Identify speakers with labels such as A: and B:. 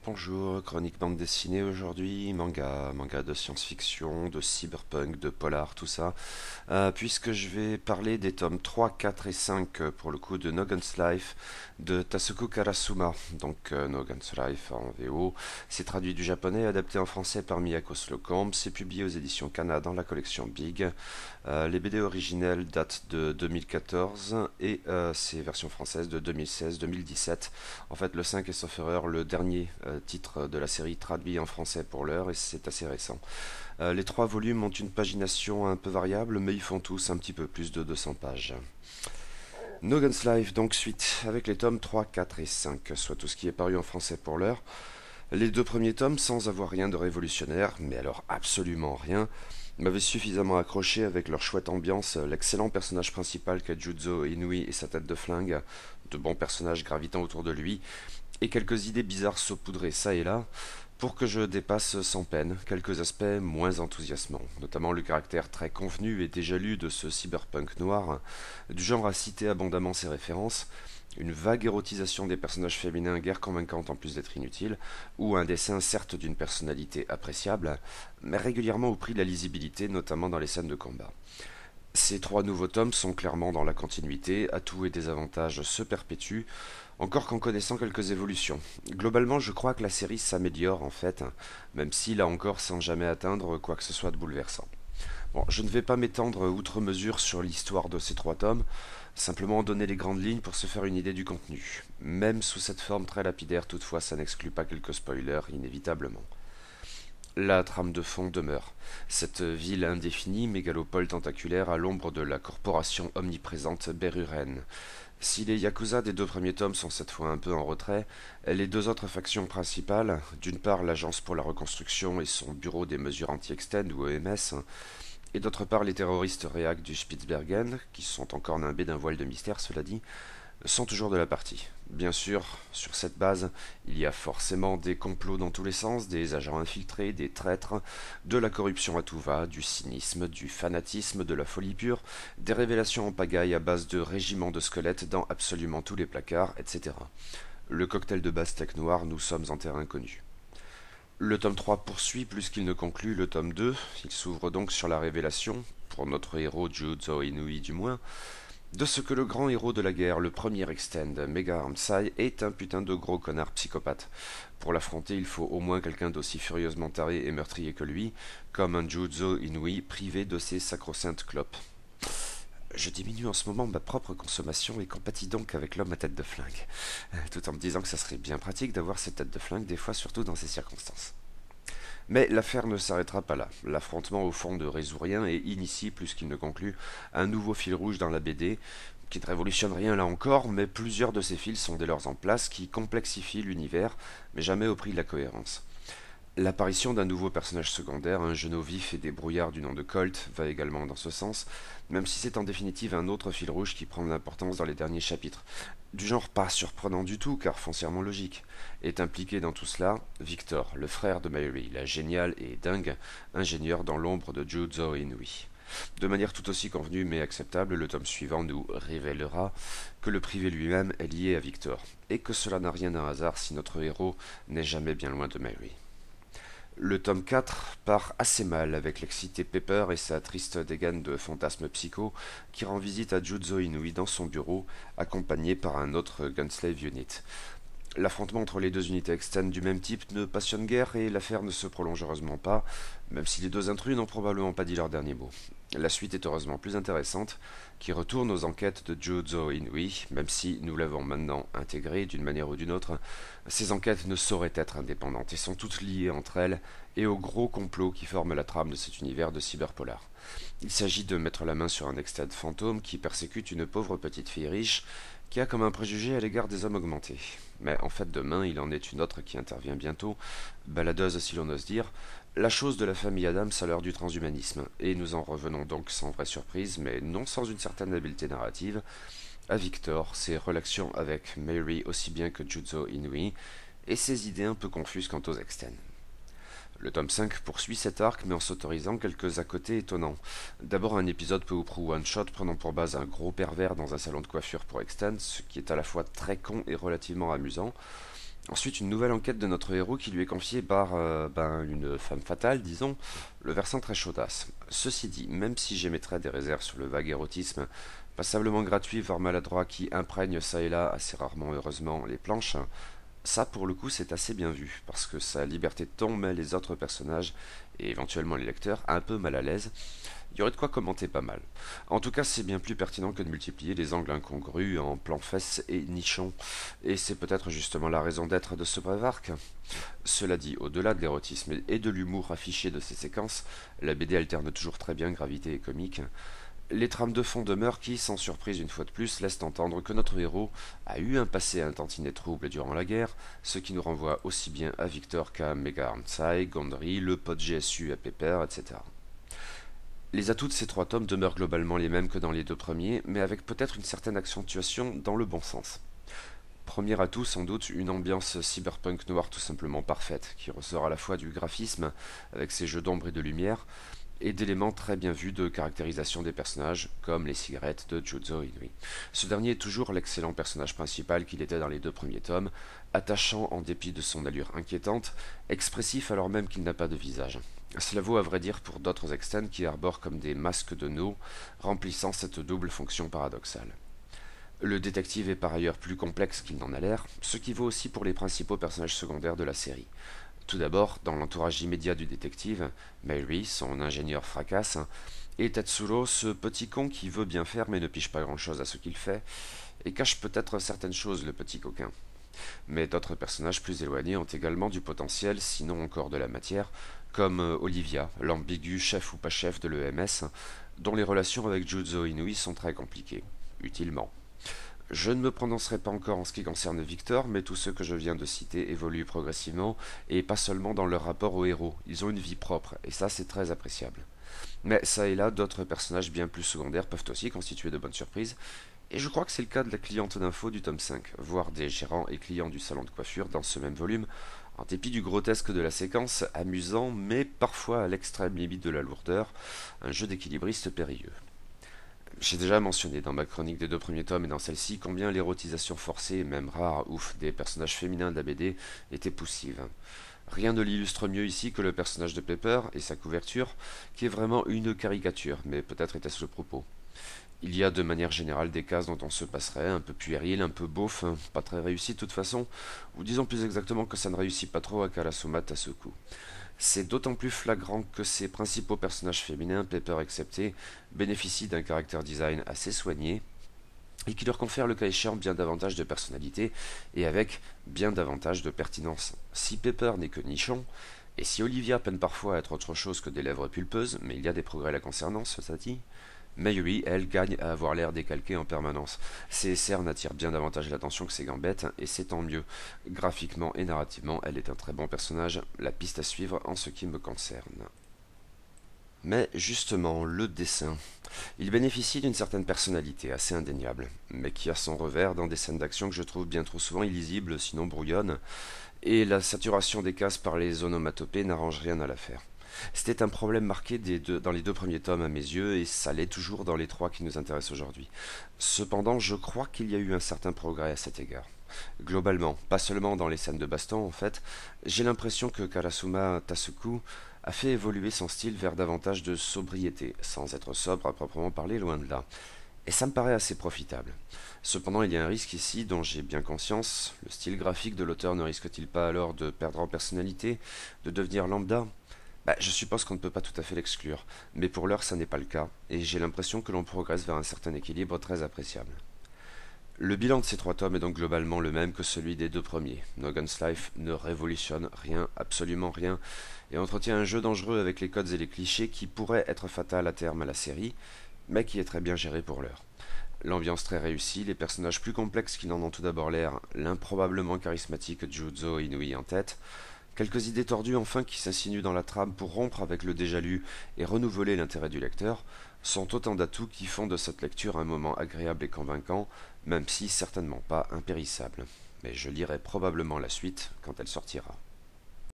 A: Bonjour, chronique bande dessinée aujourd'hui, manga de science-fiction, de cyberpunk, de polar, tout ça. Puisque je vais parler des tomes 3, 4 et 5 pour le coup de No Guns Life de Tasuku Karasuma. Donc No Guns Life en VO, c'est traduit du japonais, adapté en français par Miyako Slocum, c'est publié aux éditions Kana dans la collection Big. Les BD originelles datent de 2014 et c'est version française de 2016-2017. En fait, le 5 est sauf erreur le dernier titre de la série traduit en français pour l'heure et c'est assez récent. Les trois volumes ont une pagination un peu variable, mais ils font tous un petit peu plus de 200 pages. No Guns Life, donc suite, avec les tomes 3, 4 et 5, soit tout ce qui est paru en français pour l'heure. Les deux premiers tomes, sans avoir rien de révolutionnaire, mais alors absolument rien, m'avaient suffisamment accroché avec leur chouette ambiance, l'excellent personnage principal qu'est Juzo Inui et sa tête de flingue, de bons personnages gravitant autour de lui, et quelques idées bizarres saupoudrées ça et là, pour que je dépasse sans peine quelques aspects moins enthousiasmants, notamment le caractère très convenu et déjà lu de ce cyberpunk noir, du genre à citer abondamment ses références, une vague érotisation des personnages féminins guère convaincante en plus d'être inutile, ou un dessin certes d'une personnalité appréciable, mais régulièrement au prix de la lisibilité, notamment dans les scènes de combat. Ces trois nouveaux tomes sont clairement dans la continuité, atouts et désavantages se perpétuent, encore qu'en connaissant quelques évolutions. Globalement, je crois que la série s'améliore en fait, même si là encore sans jamais atteindre quoi que ce soit de bouleversant. Bon, je ne vais pas m'étendre outre mesure sur l'histoire de ces trois tomes, simplement donner les grandes lignes pour se faire une idée du contenu. Même sous cette forme très lapidaire, toutefois, ça n'exclut pas quelques spoilers, inévitablement. La trame de fond demeure. Cette ville indéfinie, mégalopole tentaculaire à l'ombre de la corporation omniprésente Beruren. Si les Yakuza des deux premiers tomes sont cette fois un peu en retrait, les deux autres factions principales, d'une part l'Agence pour la reconstruction et son bureau des mesures anti-extend ou EMS, et d'autre part les terroristes réac du Spitsbergen, qui sont encore nimbés d'un voile de mystère cela dit, sont toujours de la partie. Bien sûr, sur cette base, il y a forcément des complots dans tous les sens, des agents infiltrés, des traîtres, de la corruption à tout va, du cynisme, du fanatisme, de la folie pure, des révélations en pagaille à base de régiments de squelettes dans absolument tous les placards, etc. Le cocktail de base noire, nous sommes en terrain inconnu. Le tome 3 poursuit plus qu'il ne conclut le tome 2, il s'ouvre donc sur la révélation, pour notre héros Juzo Inui du moins, de ce que le grand héros de la guerre, le premier Extend, Mega Ramsai, est un putain de gros connard psychopathe. Pour l'affronter, il faut au moins quelqu'un d'aussi furieusement taré et meurtrier que lui, comme un Juzo Inui privé de ses sacro-saintes clopes. Je diminue en ce moment ma propre consommation et compatis donc avec l'homme à tête de flingue, tout en me disant que ça serait bien pratique d'avoir cette tête de flingue, des fois surtout dans ces circonstances. Mais l'affaire ne s'arrêtera pas là. L'affrontement au fond ne résout rien et initie, plus qu'il ne conclut, un nouveau fil rouge dans la BD, qui ne révolutionne rien là encore, mais plusieurs de ces fils sont dès lors en place, qui complexifient l'univers, mais jamais au prix de la cohérence. L'apparition d'un nouveau personnage secondaire, un jeune vif et débrouillard du nom de Colt, va également dans ce sens, même si c'est en définitive un autre fil rouge qui prend de l'importance dans les derniers chapitres. Du genre pas surprenant du tout, car foncièrement logique. Est impliqué dans tout cela Victor, le frère de Mary, la géniale et dingue ingénieure dans l'ombre de Juzo Inui. De manière tout aussi convenue mais acceptable, le tome suivant nous révélera que le privé lui-même est lié à Victor, et que cela n'a rien d'un hasard si notre héros n'est jamais bien loin de Mary. Le tome 4 part assez mal avec l'excité Pepper et sa triste dégaine de fantasmes psycho qui rend visite à Juzo Inui dans son bureau, accompagné par un autre Gunslave Unit. L'affrontement entre les deux unités externes du même type ne passionne guère et l'affaire ne se prolonge heureusement pas, même si les deux intrus n'ont probablement pas dit leur dernier mot. La suite est heureusement plus intéressante, qui retourne aux enquêtes de Juzo Inui, même si nous l'avons maintenant intégré d'une manière ou d'une autre, ces enquêtes ne sauraient être indépendantes et sont toutes liées entre elles et au gros complot qui forme la trame de cet univers de cyberpolar. Il s'agit de mettre la main sur un extade fantôme qui persécute une pauvre petite fille riche qui a comme un préjugé à l'égard des hommes augmentés. Mais en fait demain il en est une autre qui intervient bientôt, baladeuse si l'on ose dire, la chose de la famille Adams à l'heure du transhumanisme, et nous en revenons donc sans vraie surprise, mais non sans une certaine habileté narrative, à Victor, ses relations avec Mary aussi bien que Juzo Inui, et ses idées un peu confuses quant aux extens. Le tome 5 poursuit cet arc mais en s'autorisant quelques à côté étonnants. D'abord un épisode peu ou prou one-shot prenant pour base un gros pervers dans un salon de coiffure pour extend, ce qui est à la fois très con et relativement amusant. Ensuite, une nouvelle enquête de notre héros qui lui est confiée par une femme fatale, disons, le versant très chaudasse. Ceci dit, même si j'émettrais des réserves sur le vague érotisme, passablement gratuit voire maladroit qui imprègne ça et là, assez rarement heureusement, les planches, ça pour le coup c'est assez bien vu, parce que sa liberté de ton met les autres personnages, et éventuellement les lecteurs, un peu mal à l'aise. Il y aurait de quoi commenter pas mal. En tout cas, c'est bien plus pertinent que de multiplier les angles incongrus en plan fesses et nichons, et c'est peut-être justement la raison d'être de ce bref arc. Cela dit, au-delà de l'érotisme et de l'humour affiché de ces séquences, la BD alterne toujours très bien gravité et comique. Les trames de fond demeurent qui, sans surprise une fois de plus, laissent entendre que notre héros a eu un passé un tantinet trouble durant la guerre, ce qui nous renvoie aussi bien à Victor qu'à Mega Harnsai, Gondry, le pote GSU à Pepper, etc. Les atouts de ces trois tomes demeurent globalement les mêmes que dans les deux premiers, mais avec peut-être une certaine accentuation dans le bon sens. Premier atout, sans doute, une ambiance cyberpunk noire tout simplement parfaite, qui ressort à la fois du graphisme, avec ses jeux d'ombre et de lumière, et d'éléments très bien vus de caractérisation des personnages, comme les cigarettes de Juzo Inui. Ce dernier est toujours l'excellent personnage principal qu'il était dans les deux premiers tomes, attachant en dépit de son allure inquiétante, expressif alors même qu'il n'a pas de visage. Cela vaut à vrai dire pour d'autres externes qui arborent comme des masques de No, remplissant cette double fonction paradoxale. Le détective est par ailleurs plus complexe qu'il n'en a l'air, ce qui vaut aussi pour les principaux personnages secondaires de la série. Tout d'abord, dans l'entourage immédiat du détective, Mary, son ingénieur fracasse, et Tetsuro, ce petit con qui veut bien faire mais ne piche pas grand-chose à ce qu'il fait, et cache peut-être certaines choses, le petit coquin. Mais d'autres personnages plus éloignés ont également du potentiel, sinon encore de la matière, comme Olivia, l'ambigu chef ou pas chef de l'EMS, dont les relations avec Juzo Inui sont très compliquées, utilement. Je ne me prononcerai pas encore en ce qui concerne Victor, mais tous ceux que je viens de citer évoluent progressivement, et pas seulement dans leur rapport au héros, ils ont une vie propre, et ça c'est très appréciable. Mais ça et là, d'autres personnages bien plus secondaires peuvent aussi constituer de bonnes surprises, et je crois que c'est le cas de la cliente d'info du tome 5, voire des gérants et clients du salon de coiffure dans ce même volume, en dépit du grotesque de la séquence, amusant, mais parfois à l'extrême limite de la lourdeur, un jeu d'équilibriste périlleux. J'ai déjà mentionné dans ma chronique des deux premiers tomes et dans celle-ci combien l'érotisation forcée, même rare, ouf, des personnages féminins de la BD était poussive. Rien ne l'illustre mieux ici que le personnage de Pepper et sa couverture, qui est vraiment une caricature, mais peut-être était-ce le propos. Il y a de manière générale des cases dont on se passerait, un peu puéril, un peu beauf, pas très réussi de toute façon, ou disons plus exactement que ça ne réussit pas trop à Karasuma Tasuku. C'est d'autant plus flagrant que ses principaux personnages féminins, Pepper excepté, bénéficient d'un caractère design assez soigné et qui leur confère le cas échéant bien davantage de personnalité et avec bien davantage de pertinence. Si Pepper n'est que nichon, et si Olivia peine parfois à être autre chose que des lèvres pulpeuses, mais il y a des progrès la concernant, ça dit, Mayuri, elle, gagne à avoir l'air décalqué en permanence. Ses cernes attirent bien davantage l'attention que ses gambettes, et c'est tant mieux. Graphiquement et narrativement, elle est un très bon personnage, la piste à suivre en ce qui me concerne. Mais justement, le dessin. Il bénéficie d'une certaine personnalité assez indéniable, mais qui a son revers dans des scènes d'action que je trouve bien trop souvent illisibles, sinon brouillonnes, et la saturation des cases par les onomatopées n'arrange rien à l'affaire. C'était un problème marqué dans les deux premiers tomes à mes yeux, et ça l'est toujours dans les trois qui nous intéressent aujourd'hui. Cependant, je crois qu'il y a eu un certain progrès à cet égard. Globalement, pas seulement dans les scènes de baston en fait, j'ai l'impression que Karasuma Tasuku a fait évoluer son style vers davantage de sobriété, sans être sobre à proprement parler, loin de là. Et ça me paraît assez profitable. Cependant, il y a un risque ici dont j'ai bien conscience. Le style graphique de l'auteur ne risque-t-il pas alors de perdre en personnalité, de devenir lambda? Je suppose qu'on ne peut pas tout à fait l'exclure, mais pour l'heure ça n'est pas le cas, et j'ai l'impression que l'on progresse vers un certain équilibre très appréciable. Le bilan de ces trois tomes est donc globalement le même que celui des deux premiers. No Guns Life ne révolutionne rien, absolument rien, et entretient un jeu dangereux avec les codes et les clichés qui pourraient être fatal à terme à la série, mais qui est très bien géré pour l'heure. L'ambiance très réussie, les personnages plus complexes qui n'en ont tout d'abord l'air, l'improbablement charismatique Juzo Inui en tête, quelques idées tordues enfin qui s'insinuent dans la trame pour rompre avec le déjà lu et renouveler l'intérêt du lecteur, sont autant d'atouts qui font de cette lecture un moment agréable et convaincant, même si certainement pas impérissable. Mais je lirai probablement la suite quand elle sortira.